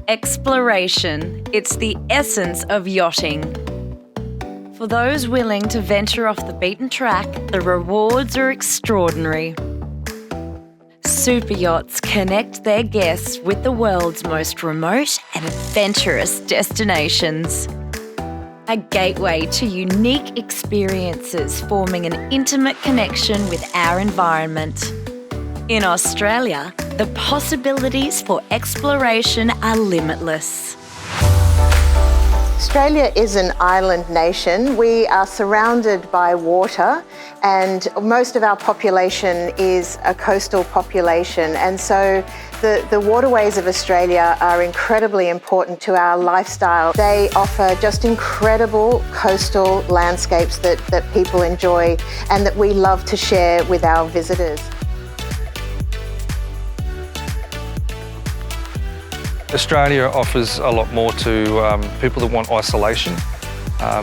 Exploration. It's the essence of yachting. For those willing to venture off the beaten track, the rewards are extraordinary. Superyachts connect their guests with the world's most remote and adventurous destinations. A gateway to unique experiences, forming an intimate connection with our environment. In Australia, the possibilities for exploration are limitless. Australia is an island nation. We are surrounded by water, and most of our population is a coastal population. And so the waterways of Australia are incredibly important to our lifestyle. They offer just incredible coastal landscapes that people enjoy and that we love to share with our visitors. Australia offers a lot more to people that want isolation,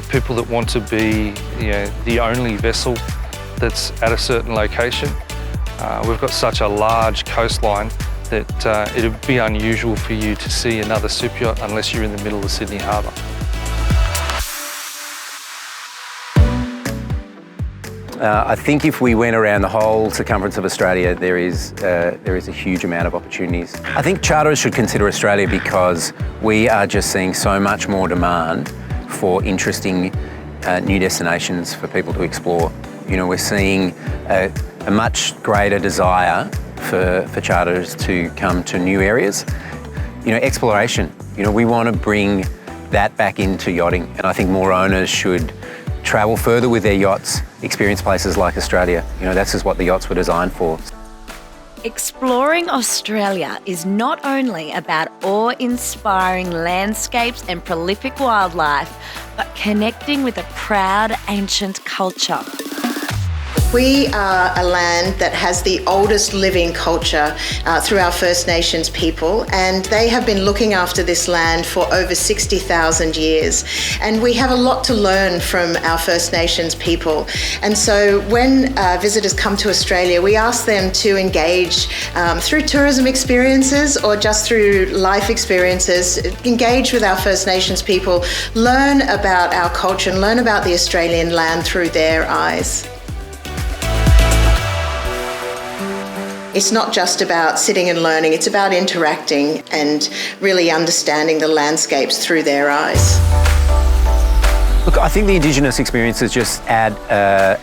people that want to be the only vessel that's at a certain location. We've got such a large coastline that it would be unusual for you to see another superyacht unless you're in the middle of Sydney Harbour. I think if we went around the whole circumference of Australia, there is a huge amount of opportunities. I think charterers should consider Australia because we are just seeing so much more demand for interesting new destinations for people to explore. You know, we're seeing a much greater desire for charterers to come to new areas. You know, exploration. You know, we want to bring that back into yachting, and I think more owners should travel further with their yachts, experience places like Australia. You know, that's just what the yachts were designed for. Exploring Australia is not only about awe-inspiring landscapes and prolific wildlife, but connecting with a proud ancient culture. We are a land that has the oldest living culture through our First Nations people, and they have been looking after this land for over 60,000 years. And we have a lot to learn from our First Nations people. And so when visitors come to Australia, we ask them to engage through tourism experiences or just through life experiences, engage with our First Nations people, learn about our culture and learn about the Australian land through their eyes. It's not just about sitting and learning, it's about interacting and really understanding the landscapes through their eyes. Look, I think the Indigenous experiences just add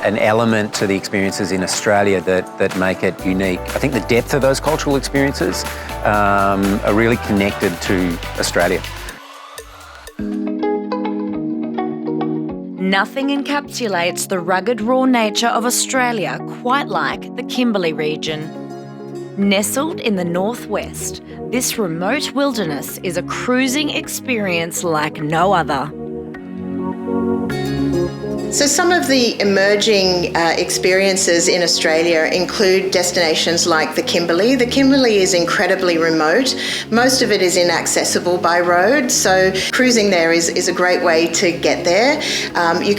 an element to the experiences in Australia that make it unique. I think the depth of those cultural experiences are really connected to Australia. Nothing encapsulates the rugged raw nature of Australia quite like the Kimberley region. Nestled in the northwest, this remote wilderness is a cruising experience like no other. So some of the emerging experiences in Australia include destinations like the Kimberley. The Kimberley is incredibly remote. Most of it is inaccessible by road, so cruising there is a great way to get there. You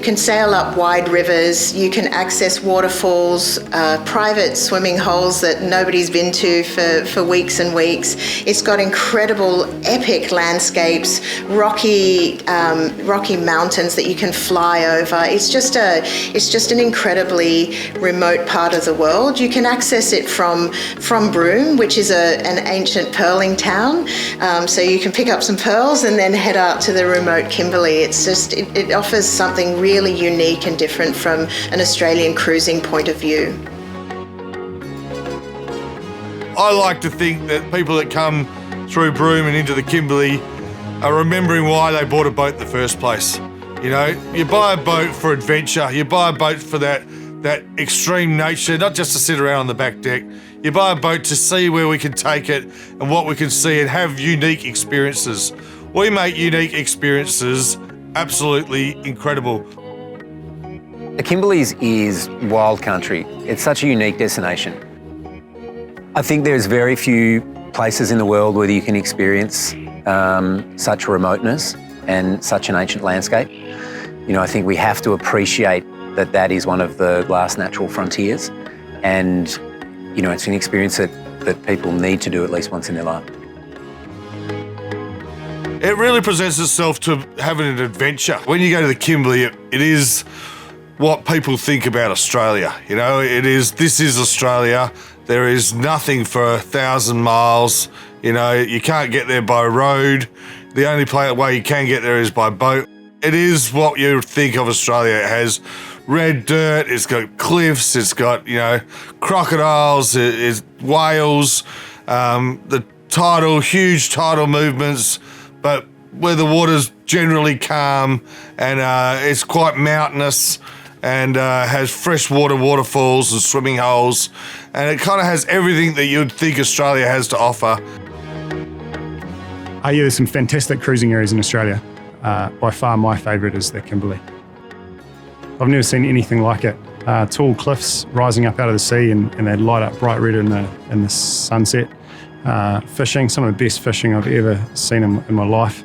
can sail up wide rivers, you can access waterfalls, private swimming holes that nobody's been to for weeks and weeks. It's got incredible epic landscapes, rocky mountains that you can fly over. It's just an incredibly remote part of the world. You can access it from Broome, which is an ancient pearling town. So you can pick up some pearls and then head out to the remote Kimberley. It offers something really unique and different from an Australian cruising point of view. I like to think that people that come through Broome and into the Kimberley are remembering why they bought a boat in the first place. You know, you buy a boat for adventure, you buy a boat for that extreme nature, not just to sit around on the back deck. You buy a boat to see where we can take it and what we can see and have unique experiences. We make unique experiences absolutely incredible. The Kimberleys is wild country. It's such a unique destination. I think there's very few places in the world where you can experience such remoteness and such an ancient landscape. You know, I think we have to appreciate that is one of the last natural frontiers, and you know, it's an experience that people need to do at least once in their life. It really presents itself to having an adventure. When you go to the Kimberley, it is what people think about Australia. You know, this is Australia. There is nothing for 1,000 miles. You know, you can't get there by road. The only way you can get there is by boat. It is what you think of Australia. It has red dirt, it's got cliffs, it's got, you know, crocodiles, it's whales, the huge tidal movements, but where the water's generally calm and it's quite mountainous and has freshwater waterfalls and swimming holes, and it kind of has everything that you'd think Australia has to offer. Yeah, there's some fantastic cruising areas in Australia. By far my favourite is the Kimberley. I've never seen anything like it. Tall cliffs rising up out of the sea and they light up bright red in the sunset. Fishing, some of the best fishing I've ever seen in my life.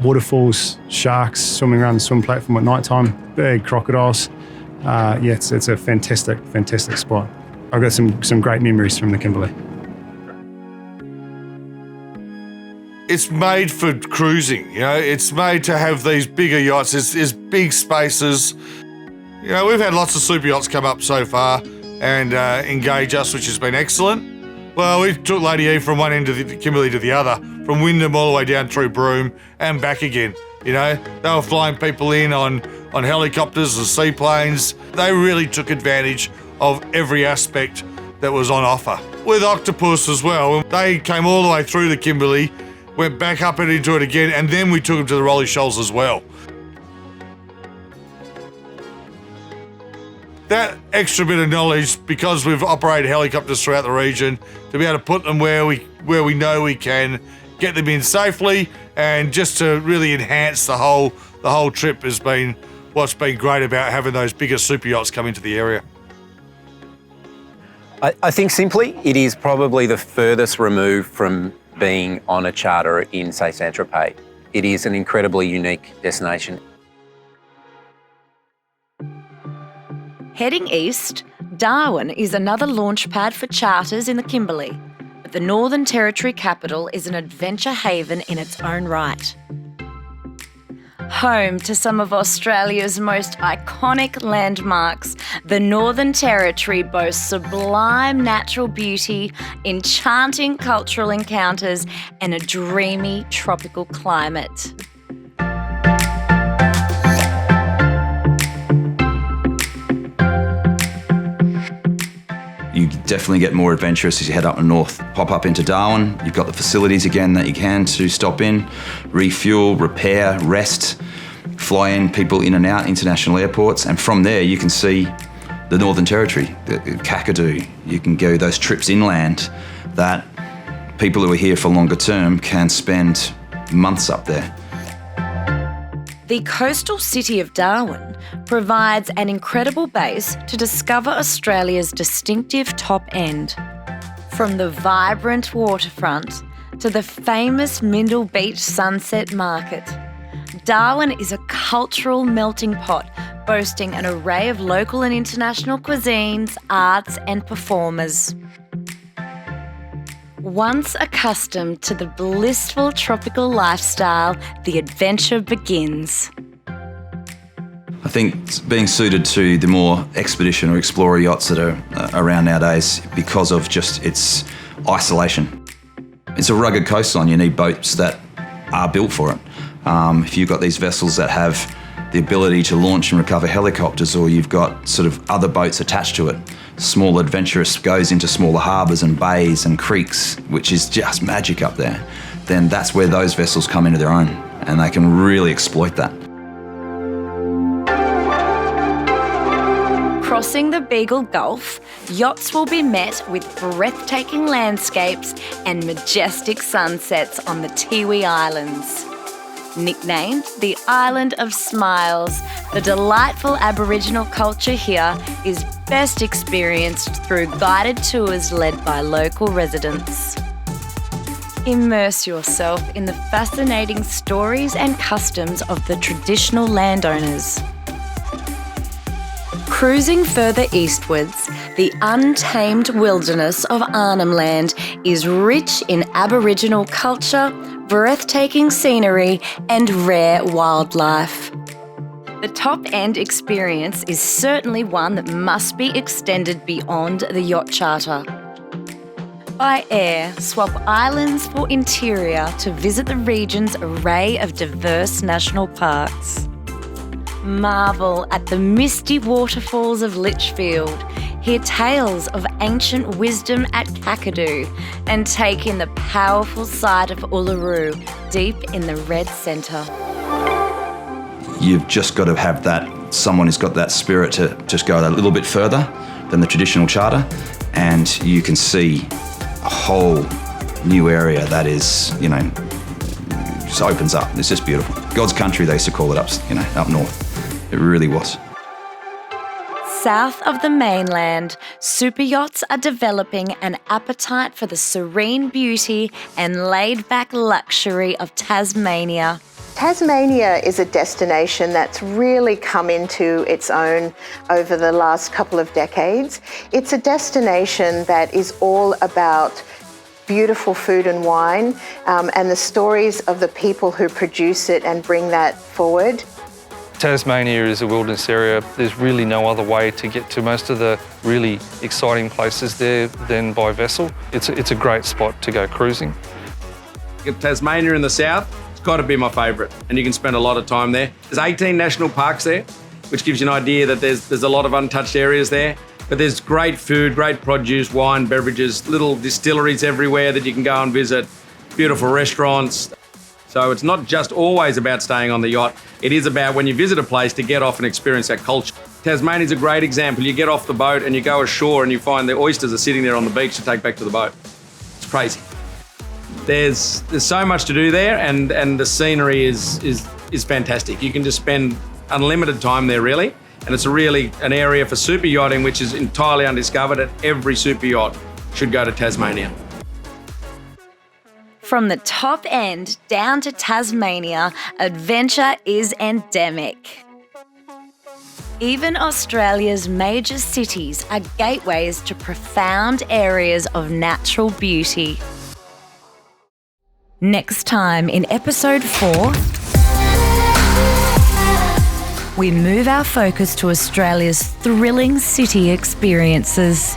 Waterfalls, sharks swimming around the swim platform at night time, big crocodiles. It's a fantastic, fantastic spot. I've got some great memories from the Kimberley. It's made for cruising, you know, it's made to have these bigger yachts, there's big spaces. You know, we've had lots of super yachts come up so far and engage us, which has been excellent. Well, we took Lady E from one end of the Kimberley to the other, from Wyndham all the way down through Broome and back again. You know, they were flying people in on helicopters and seaplanes. They really took advantage of every aspect that was on offer. With Octopus as well, they came all the way through the Kimberley, went back up and into it again, and then we took them to the Rolly Shoals as well. That extra bit of knowledge, because we've operated helicopters throughout the region, to be able to put them where we know we can, get them in safely, and just to really enhance the whole trip has been what's been great about having those bigger super yachts come into the area. I think simply it is probably the furthest removed from being on a charter in, say, Saint-Tropez. It is an incredibly unique destination. Heading east, Darwin is another launch pad for charters in the Kimberley, but the Northern Territory capital is an adventure haven in its own right. Home to some of Australia's most iconic landmarks, the Northern Territory boasts sublime natural beauty, enchanting cultural encounters, and a dreamy tropical climate. You definitely get more adventurous as you head up north. Pop up into Darwin, you've got the facilities again that you can to stop in, refuel, repair, rest, fly in people in and out international airports, and from there you can see the Northern Territory, the Kakadu. You can go those trips inland that people who are here for longer term can spend months up there. The coastal city of Darwin provides an incredible base to discover Australia's distinctive top end. From the vibrant waterfront to the famous Mindle Beach Sunset Market, Darwin is a cultural melting pot boasting an array of local and international cuisines, arts and performers. Once accustomed to the blissful tropical lifestyle, the adventure begins. I think being suited to the more expedition or explorer yachts that are around nowadays because of just its isolation. It's a rugged coastline, you need boats that are built for it. If you've got these vessels that have the ability to launch and recover helicopters, or you've got sort of other boats attached to it, small adventurous goes into smaller harbours and bays and creeks, which is just magic up there, then that's where those vessels come into their own and they can really exploit that. Crossing the Beagle Gulf, yachts will be met with breathtaking landscapes and majestic sunsets on the Tiwi Islands. Nicknamed the Island of Smiles, the delightful Aboriginal culture here is best experienced through guided tours led by local residents. Immerse yourself in the fascinating stories and customs of the traditional landowners. Cruising further eastwards, the untamed wilderness of Arnhem Land is rich in Aboriginal culture, breathtaking scenery and rare wildlife. The top-end experience is certainly one that must be extended beyond the yacht charter. By air, swap islands for interior to visit the region's array of diverse national parks. Marvel at the misty waterfalls of Litchfield, hear tales of ancient wisdom at Kakadu, and take in the powerful sight of Uluru deep in the red centre. You've just got to have that, someone who's got that spirit to just go a little bit further than the traditional charter, and you can see a whole new area that is, just opens up. It's just beautiful. God's country, they used to call it up north. It really was. South of the mainland, superyachts are developing an appetite for the serene beauty and laid-back luxury of Tasmania. Tasmania is a destination that's really come into its own over the last couple of decades. It's a destination that is all about beautiful food and wine, and the stories of the people who produce it and bring that forward. Tasmania is a wilderness area. There's really no other way to get to most of the really exciting places there than by vessel. It's a great spot to go cruising. Tasmania in the south, it's got to be my favourite, and you can spend a lot of time there. There's 18 national parks there, which gives you an idea that there's a lot of untouched areas there. But there's great food, great produce, wine, beverages, little distilleries everywhere that you can go and visit, beautiful restaurants. So it's not just always about staying on the yacht. It is about when you visit a place to get off and experience that culture. Tasmania's a great example. You get off the boat and you go ashore and you find the oysters are sitting there on the beach to take back to the boat. It's crazy. There's so much to do there, and the scenery is fantastic. You can just spend unlimited time there, really. And it's really an area for super yachting which is entirely undiscovered, and every super yacht should go to Tasmania. From the top end down to Tasmania, adventure is endemic. Even Australia's major cities are gateways to profound areas of natural beauty. Next time in episode 4, we move our focus to Australia's thrilling city experiences.